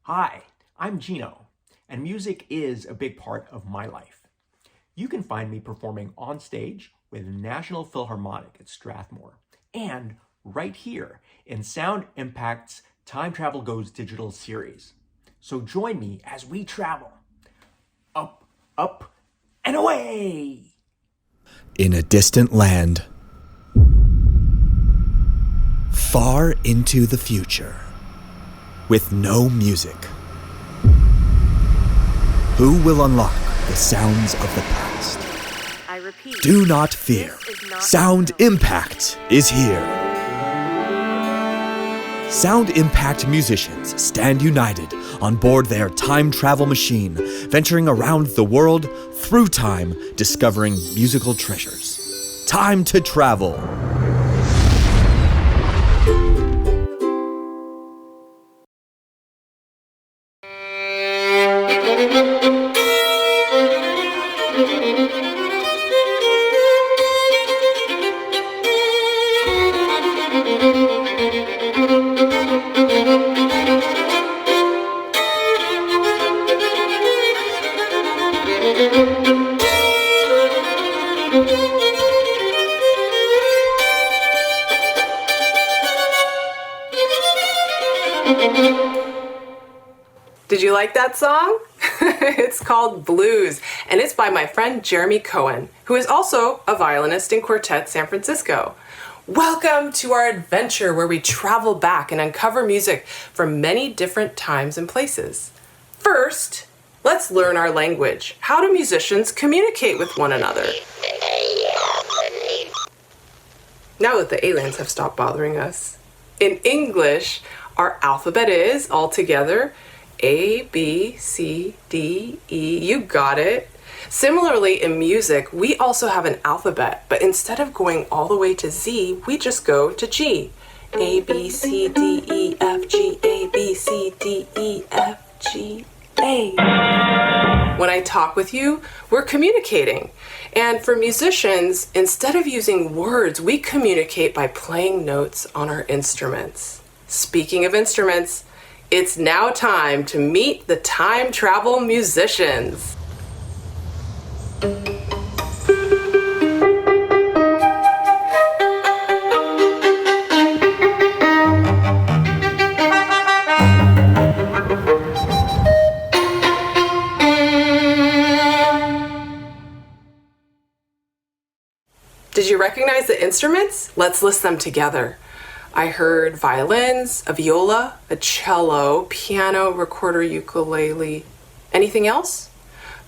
Hi, I'm Gino, and music is a big part of my life. You can find me performing on stage with National Philharmonic at Strathmore and right here in Sound Impact's Time Travel Goes Digital series. So join me as we travel up, up, and away! In a distant land, far into the future, with no music. Who will unlock the sounds of the past? I repeat, Do not fear. Sound Impact is here. Sound Impact musicians stand united on board their time travel machine, venturing around the world through time, discovering musical treasures. Time to travel. Did you like that song? It's called Blues, and it's by my friend Jeremy Cohen, who is also a violinist in Quartet San Francisco. Welcome to our adventure where we travel back and uncover music from many different times and places. First, let's learn our language. How do musicians communicate with one another? Now that the aliens have stopped bothering us. In English, our alphabet is, all together, A, B, C, D, E. You got it. Similarly, in music, we also have an alphabet, but instead of going all the way to Z, we just go to G. A, B, C, D, E, F, G, A, B, C, D, E, F, G, A. When I talk with you, we're communicating. And for musicians, instead of using words, we communicate by playing notes on our instruments. Speaking of instruments, it's now time to meet the time travel musicians. Did you recognize the instruments? Let's list them together. I heard violins, a viola, a cello, piano, recorder, ukulele. Anything else?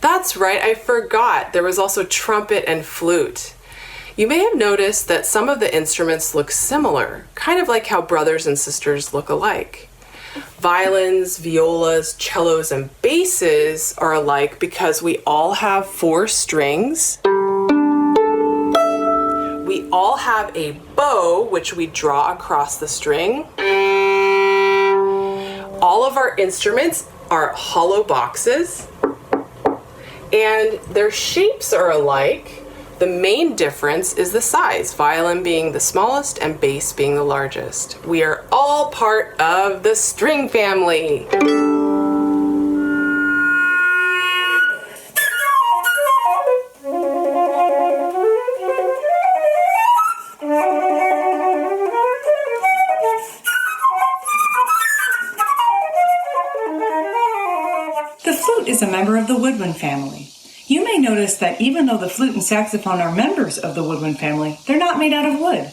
That's right, I forgot. There was also trumpet and flute. You may have noticed that some of the instruments look similar, kind of like how brothers and sisters look alike. Violins, violas, cellos, and basses are alike because we all have 4 strings. We all have a bow, which we draw across the string. All of our instruments are hollow boxes, and their shapes are alike. The main difference is the size, violin being the smallest and bass being the largest. We are all part of the string family. The flute is a member of the woodwind family. You may notice that even though the flute and saxophone are members of the woodwind family, they're not made out of wood.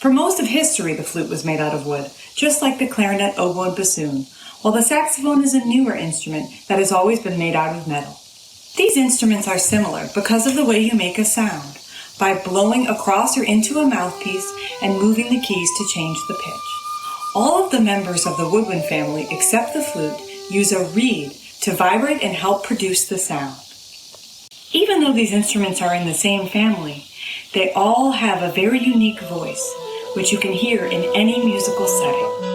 For most of history, the flute was made out of wood, just like the clarinet, oboe, and bassoon, while the saxophone is a newer instrument that has always been made out of metal. These instruments are similar because of the way you make a sound, by blowing across or into a mouthpiece and moving the keys to change the pitch. All of the members of the woodwind family, except the flute, use a reed to vibrate and help produce the sound. Even though these instruments are in the same family, they all have a very unique voice, which you can hear in any musical setting.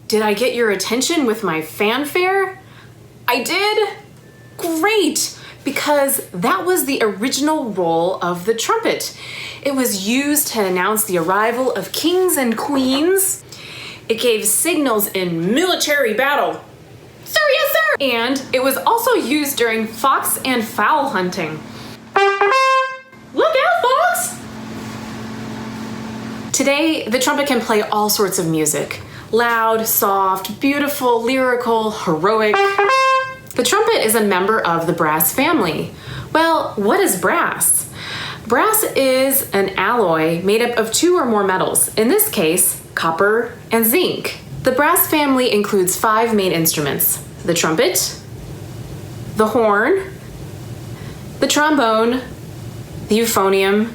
Did I get your attention with my fanfare? I did? Great! Because that was the original role of the trumpet. It was used to announce the arrival of kings and queens. It gave signals in military battle. Sir, yes, sir! And it was also used during fox and fowl hunting. Look out, fox! Today, the trumpet can play all sorts of music. Loud, soft, beautiful, lyrical, heroic. The trumpet is a member of the brass family. Well, what is brass? Brass is an alloy made up of 2 or more metals, in this case, copper and zinc. The brass family includes 5 main instruments: the trumpet, the horn, the trombone, the euphonium,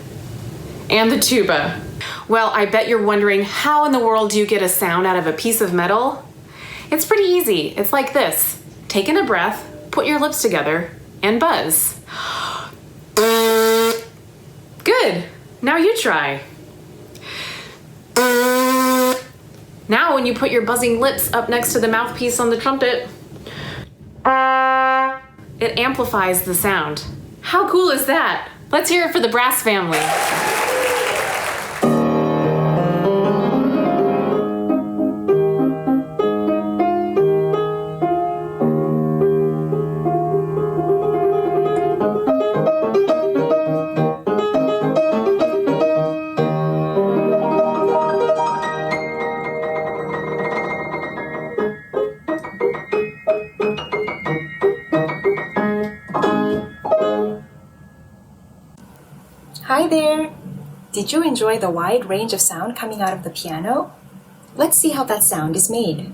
and the tuba. Well, I bet you're wondering, how in the world do you get a sound out of a piece of metal? It's pretty easy. It's like this. Take in a breath, put your lips together, and buzz. Good. Now you try. Now when you put your buzzing lips up next to the mouthpiece on the trumpet, it amplifies the sound. How cool is that? Let's hear it for the brass family. Hi there! Did you enjoy the wide range of sound coming out of the piano? Let's see how that sound is made.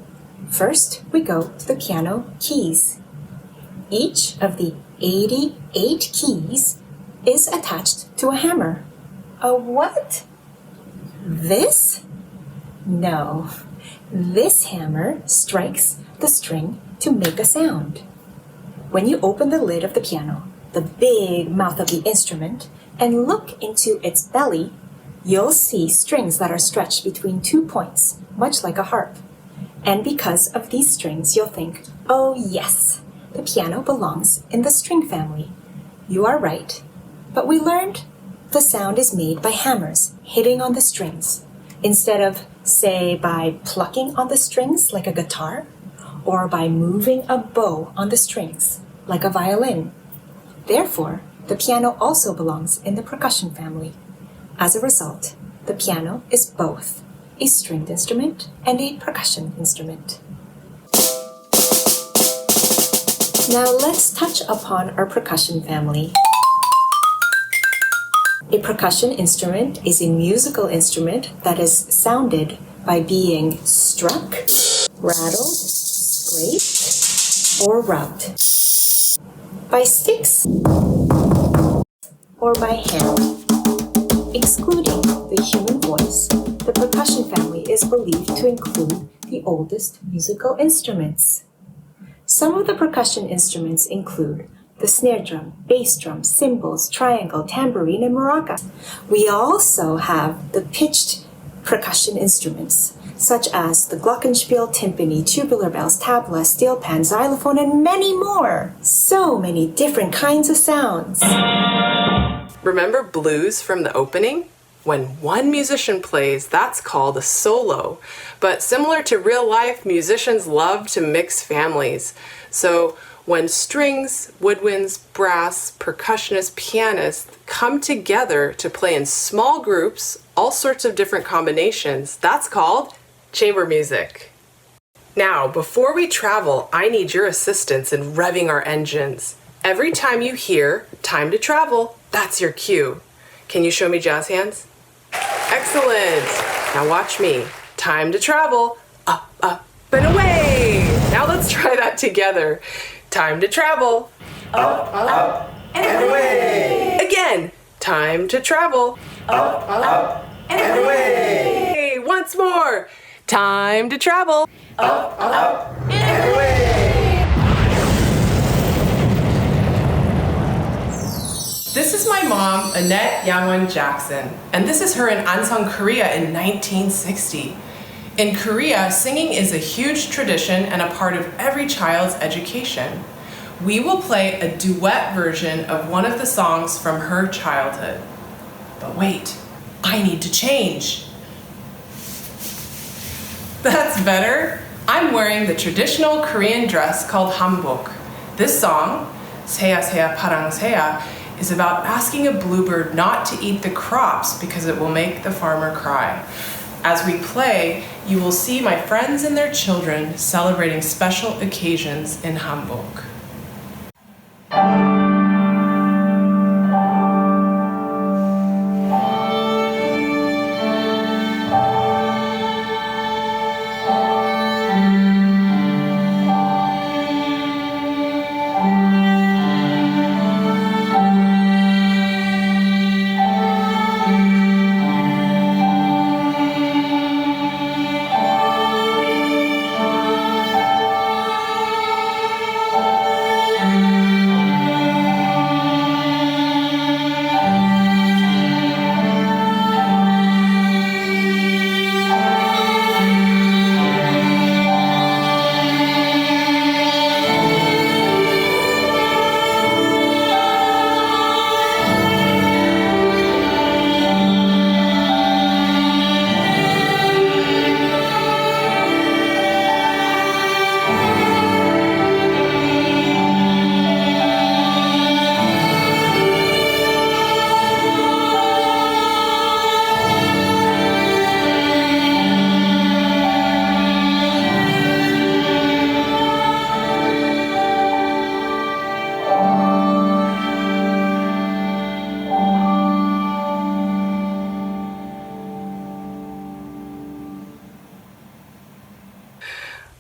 First, we go to the piano keys. Each of the 88 keys is attached to a hammer. A what? This? No. This hammer strikes the string to make a sound. When you open the lid of the piano, the big mouth of the instrument, and look into its belly, you'll see strings that are stretched between 2 points, much like a harp. And because of these strings, you'll think, oh yes, the piano belongs in the string family. You are right. But we learned the sound is made by hammers hitting on the strings, instead of, say, by plucking on the strings like a guitar, or by moving a bow on the strings like a violin. Therefore, the piano also belongs in the percussion family. As a result, the piano is both a stringed instrument and a percussion instrument. Now let's touch upon our percussion family. A percussion instrument is a musical instrument that is sounded by being struck, rattled, scraped, or rubbed. By sticks or by hand. Excluding the human voice, the percussion family is believed to include the oldest musical instruments. Some of the percussion instruments include the snare drum, bass drum, cymbals, triangle, tambourine, and maracas. We also have the pitched percussion instruments, such as the glockenspiel, timpani, tubular bells, tabla, steel pan, xylophone, and many more. So many different kinds of sounds. Remember blues from the opening? When one musician plays, that's called a solo. But similar to real life, musicians love to mix families. So when strings, woodwinds, brass, percussionists, pianists come together to play in small groups, all sorts of different combinations, that's called chamber music. Now, before we travel, I need your assistance in revving our engines. Every time you hear "time to travel," that's your cue. Can you show me jazz hands? Excellent! Now watch me. Time to travel. Up, up, and away! Now let's try that together. Time to travel. Up, up, and away! Again. Time to travel. Up, up, and away! Once more. Time to travel. Up, up, and away! This is my mom, Annette Yangwon Jackson, and this is her in Ansan, Korea in 1960. In Korea, singing is a huge tradition and a part of every child's education. We will play a duet version of one of the songs from her childhood. But wait, I need to change. That's better. I'm wearing the traditional Korean dress called hanbok. This song, Seya Seya Parang Seya, is about asking a bluebird not to eat the crops because it will make the farmer cry. As we play, you will see my friends and their children celebrating special occasions in hanbok.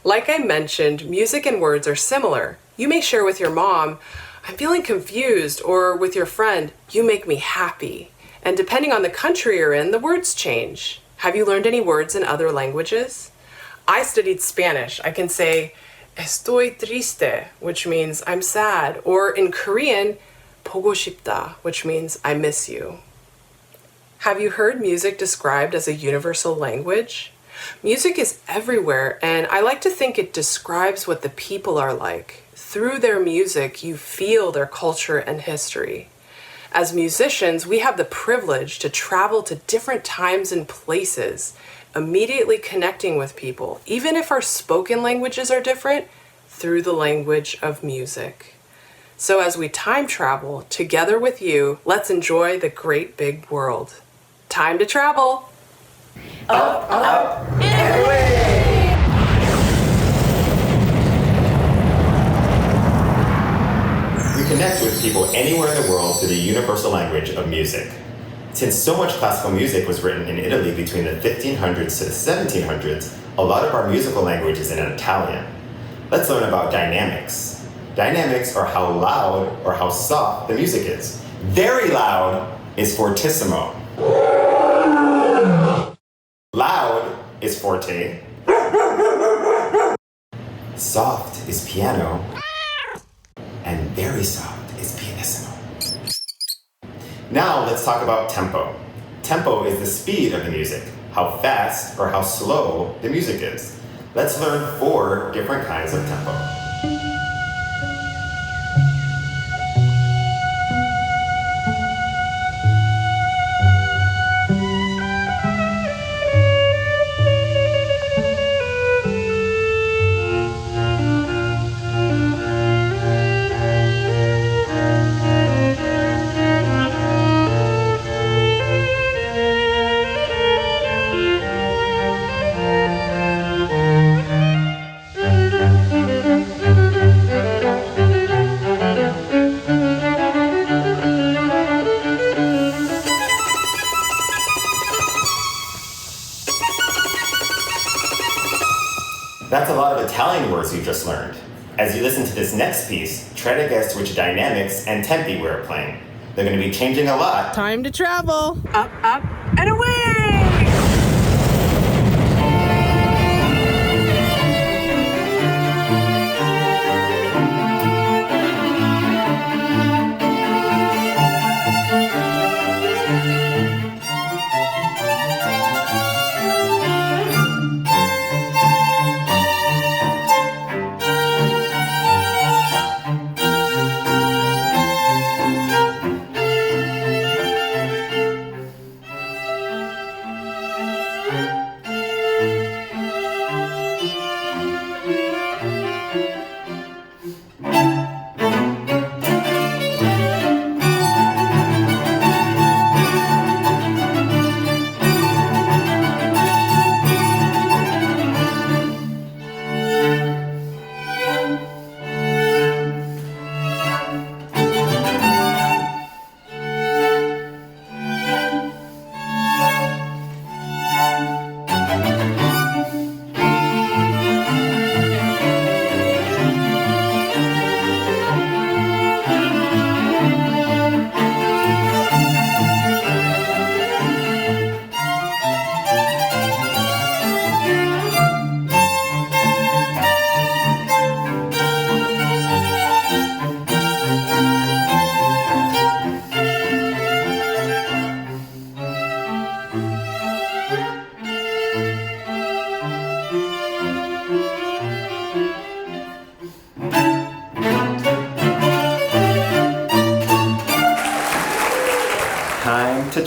Like I mentioned, music and words are similar. You may share with your mom, I'm feeling confused, or with your friend, you make me happy. And depending on the country you're in, the words change. Have you learned any words in other languages? I studied Spanish. I can say, estoy triste, which means I'm sad. Or in Korean, 보고 싶다, which means I miss you. Have you heard music described as a universal language? Music is everywhere, and I like to think it describes what the people are like. Through their music, you feel their culture and history. As musicians, we have the privilege to travel to different times and places, immediately connecting with people, even if our spoken languages are different, through the language of music. So as we time travel together with you, let's enjoy the great big world. Time to travel! Up, up, and away! We connect with people anywhere in the world through the universal language of music. Since so much classical music was written in Italy between the 1500s to the 1700s, a lot of our musical language is in Italian. Let's learn about dynamics. Dynamics are how loud or how soft the music is. Very loud is fortissimo. Loud is forte. Soft is piano. And very soft is pianissimo. Now let's talk about tempo. Tempo is the speed of the music, how fast or how slow the music is. Let's learn 4 different kinds of tempo. That's a lot of Italian words you just learned. As you listen to this next piece, try to guess which dynamics and tempi we're playing. They're going to be changing a lot. Time to travel! Up, up, and away!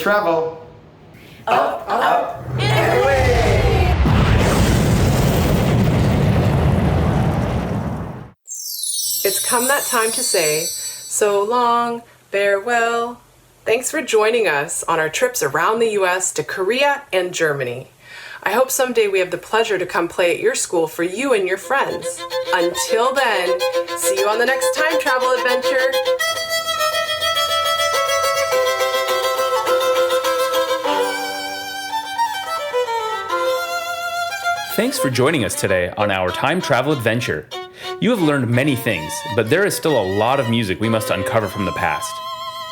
travel. It's come that time to say, so long, farewell. Thanks for joining us on our trips around the US to Korea and Germany. I hope someday we have the pleasure to come play at your school for you and your friends. Until then, see you on the next time travel adventure. Thanks for joining us today on our time travel adventure. You have learned many things, but there is still a lot of music we must uncover from the past.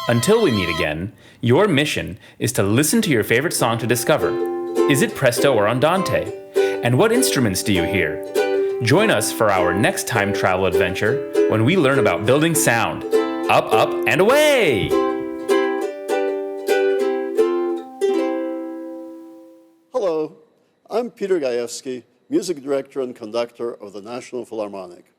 Until we meet again, your mission is to listen to your favorite song to discover. Is it presto or andante? And what instruments do you hear? Join us for our next time travel adventure when we learn about building sound. Up, up, and away! Hello, I'm Peter Gajewski, Music Director and Conductor of the National Philharmonic.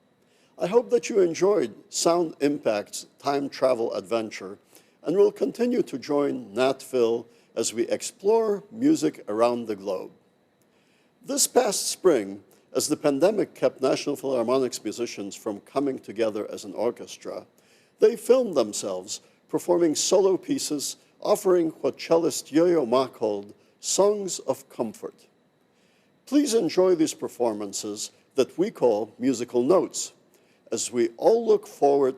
I hope that you enjoyed Sound Impact's time travel adventure and will continue to join Nat Phil as we explore music around the globe. This past spring, as the pandemic kept National Philharmonic's musicians from coming together as an orchestra, they filmed themselves performing solo pieces offering what cellist Yo-Yo Ma called songs of comfort. Please enjoy these performances that we call musical notes, as we all look forward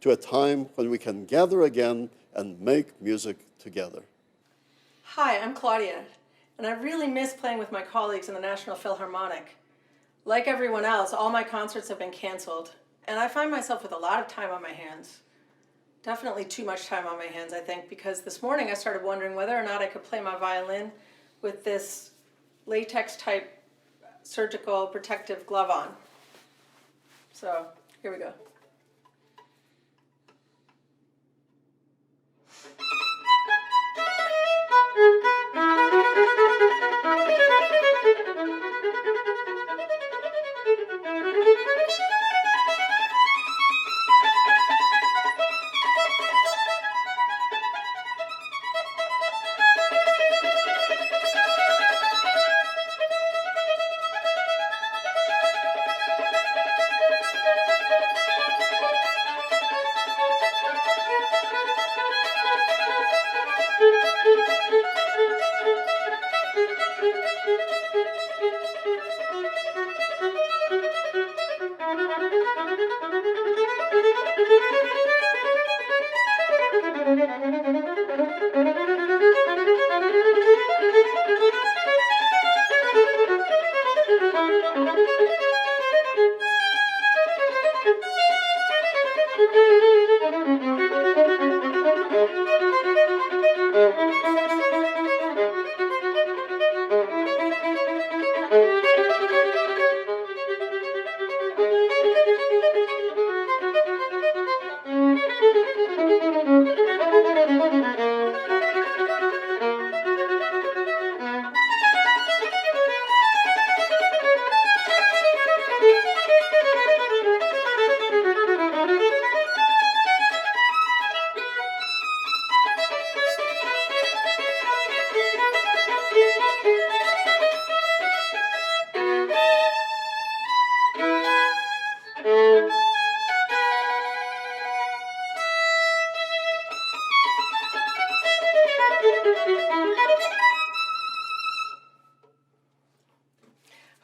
to a time when we can gather again and make music together. Hi, I'm Claudia, and I really miss playing with my colleagues in the National Philharmonic. Like everyone else, all my concerts have been canceled, and I find myself with a lot of time on my hands. Definitely too much time on my hands, I think, because this morning I started wondering whether or not I could play my violin with this latex-type surgical protective glove on. So, here we go.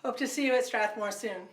Hope to see you at Strathmore soon.